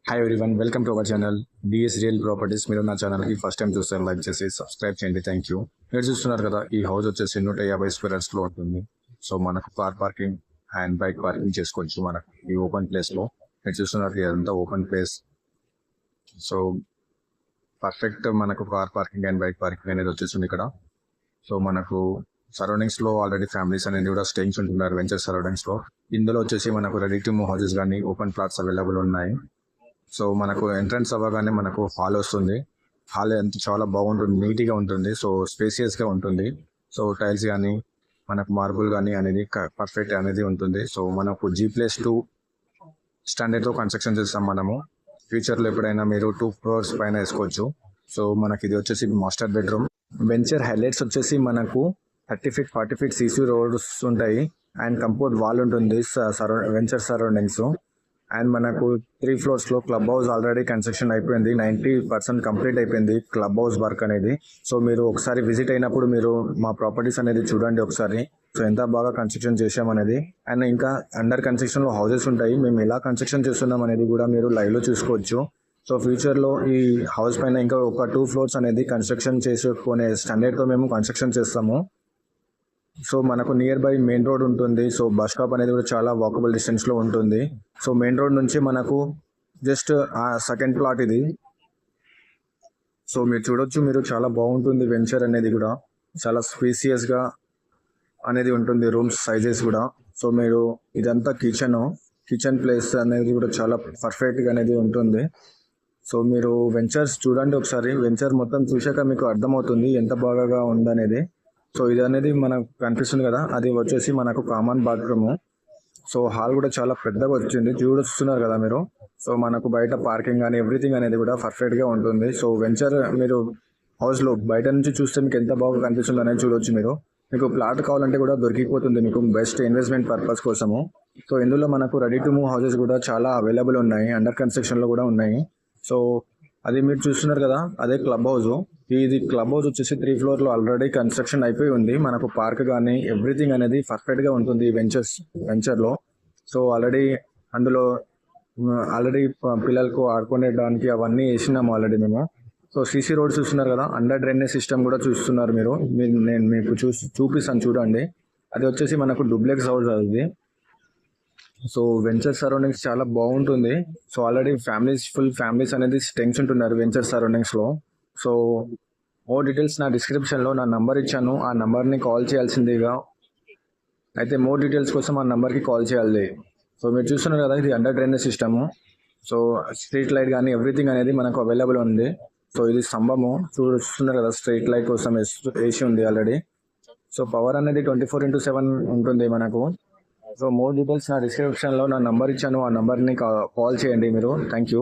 Hi everyone, welcome to our channel DS real properties. మీరు నా ఛానల్కి ఫస్ట్ టైం చూస్తారు, లైక్ చేసి సబ్స్క్రైబ్ చేయండి. Thank you. మీరు చూస్తున్నారు కదా, ఈ హౌస్ వచ్చేసి 150 స్క్వేర్ యార్డ్స్లో ఉంటుంది. సో మనకు car parking and bike parking చేసుకోవచ్చు మనకు ఈ ఓపెన్ ప్లేస్లో. మీరు చూస్తున్నారు ఇదంతా ఓపెన్ ప్లేస్. సో పర్ఫెక్ట్ మనకు car parking and bike parking అనేది వచ్చేసింది ఇక్కడ. సో మనకు సరౌండింగ్స్లో ఆల్రెడీ ఫ్యామిలీస్ అనేది కూడా స్టేయింగ్స్ ఉంటున్నారు వెంచర్ సరౌండింగ్స్లో. ఇందులో వచ్చేసి మనకు రెడీ టు మూవ్ హౌసెస్ కానీ ఓపెన్ ప్లాట్స్ అవైలబుల్ ఉన్నాయి. సో మనకు ఎంట్రన్స్ అవ్వగానే మనకు హాల్ వస్తుంది. హాల్ ఎంత చాలా బాగుంటుంది, నీట్గా ఉంటుంది. సో స్పేసియస్గా ఉంటుంది. సో టైల్స్ కానీ మనకు మార్బుల్ కానీ అనేది పర్ఫెక్ట్ అనేది ఉంటుంది. సో మనకు G+2 స్టాండర్డ్తో కన్స్ట్రక్షన్ చేస్తాం మనము. ఫ్యూచర్లో ఎప్పుడైనా మీరు 2 floors పైన వేసుకోవచ్చు. సో మనకి ఇది వచ్చేసి మాస్టర్ బెడ్రూమ్. వెంచర్ హైలైట్స్ వచ్చేసి మనకు 30 feet 40 feet CC రోడ్స్ ఉంటాయి అండ్ కంపౌండ్ వాల్ ఉంటుంది వెంచర్ సరౌండింగ్స్. అండ్ మనకు 3 floors club house already construction అయిపోయింది. 90% కంప్లీట్ అయిపోయింది క్లబ్ హౌస్ వర్క్ అనేది. సో మీరు ఒకసారి విజిట్ అయినప్పుడు మీరు మా ప్రాపర్టీస్ అనేది చూడండి ఒకసారి. సో ఎంత బాగా కన్స్ట్రక్షన్ చేసామనేది. అండ్ ఇంకా అండర్ కన్స్ట్రక్షన్లో హౌసెస్ ఉంటాయి. మేము ఎలా కన్స్ట్రక్షన్ చేస్తున్నాం అనేది కూడా మీరు లైవ్లో చూసుకోవచ్చు. సో ఫ్యూచర్లో ఈ హౌస్ పైన ఇంకా ఒక 2 floors అనేది కన్స్ట్రక్షన్ చేసుకునే స్టాండర్డ్తో మేము కన్స్ట్రక్షన్ చేస్తాము. సో మనకు నియర్ బై మెయిన్ రోడ్ ఉంటుంది. సో బస్ స్టాప్ అనేది కూడా చాలా వాకబుల్ డిస్టెన్స్లో ఉంటుంది. సో మెయిన్ రోడ్ నుంచి మనకు జస్ట్ సెకండ్ ప్లాట్ ఇది. సో మీరు చూడొచ్చు, మీరు చాలా బాగుంటుంది వెంచర్ అనేది కూడా. చాలా స్పేసియస్గా అనేది ఉంటుంది, రూమ్స్ సైజెస్ కూడా. సో మీరు ఇదంతా కిచెన్ ప్లేస్ అనేది కూడా చాలా పర్ఫెక్ట్గా అనేది ఉంటుంది. సో మీరు వెంచర్స్ చూడండి ఒకసారి. వెంచర్ మొత్తం చూశాక మీకు అర్థమవుతుంది ఎంత బాగా ఉందనేది. సో ఇది అనేది మనకు కనిపిస్తుంది కదా, అది వచ్చేసి మనకు కామన్ బాత్రూమ్. సో హాల్ కూడా చాలా పెద్దగా వచ్చింది, చూస్తున్నారు కదా మీరు. సో మనకు బయట పార్కింగ్ కానీ ఎవ్రీథింగ్ అనేది కూడా పర్ఫెక్ట్గా ఉంటుంది. సో వెంచర్ మీరు హౌస్లో బయట నుంచి చూస్తే మీకు ఎంత బాగా కనిపిస్తుంది అనేది చూడవచ్చు మీరు. మీకు ప్లాట్ కావాలంటే కూడా దొరికిపోతుంది మీకు బెస్ట్ ఇన్వెస్ట్మెంట్ పర్పస్ కోసము. సో ఇందులో మనకు రెడీ టు మూవ్ హౌసెస్ కూడా చాలా అవైలబుల్ ఉన్నాయి, అండర్ కన్స్ట్రక్షన్లో కూడా ఉన్నాయి. సో అది మీరు చూస్తున్నారు కదా, అదే క్లబ్ హౌస్. ఇది క్లబ్ హౌస్ వచ్చేసి 3 floors ఆల్రెడీ కన్స్ట్రక్షన్ అయిపోయి ఉంది. మనకు పార్క్ కానీ ఎవ్రీథింగ్ అనేది పర్ఫెక్ట్గా ఉంటుంది వెంచర్లో. సో అందులో ఆల్రెడీ పిల్లలకు ఆడుకునేడానికి అవన్నీ వేసినాము ఆల్రెడీ మేము. సో CC రోడ్ చూస్తున్నారు కదా, అండర్ డ్రైనేజ్ సిస్టమ్ కూడా చూస్తున్నారు మీరు. నేను మీకు చూపిస్తాను చూడండి. అది వచ్చేసి మనకు డూప్లెక్స్ హౌస్ అది. సో వెంచర్ సరౌండింగ్స్ చాలా బాగుంటుంది. సో ఆల్రెడీ ఫుల్ ఫ్యామిలీస్ అనేది స్టేయింగ్స్ ఉంటున్నారు వెంచర్ సరౌండింగ్స్లో. సో మోర్ డీటెయిల్స్ నా డిస్క్రిప్షన్లో నా నంబర్ ఇచ్చాను, ఆ నంబర్ని కాల్ చేయాల్సిందిగా. అయితే మోర్ డీటెయిల్స్ కోసం ఆ నెంబర్కి కాల్ చేయాలి. సో మీరు చూస్తున్నారు కదా, ఇది under drainage system. So street light కానీ ఎవ్రీథింగ్ అనేది మనకు అవైలబుల్ ఉంది. సో ఇది స్తంభము చూస్తున్నారు కదా, స్ట్రీట్ లైట్ కోసం వేసి ఉంది ఆల్రెడీ. సో పవర్ అనేది 24/7 ఉంటుంది మనకు. సో మోర్ డీటెయిల్స్ నా డిస్క్రిప్షన్లో నా నంబర్ ఇచ్చాను, ఆ నెంబర్ని కాల్ చేయండి మీరు. Thank you.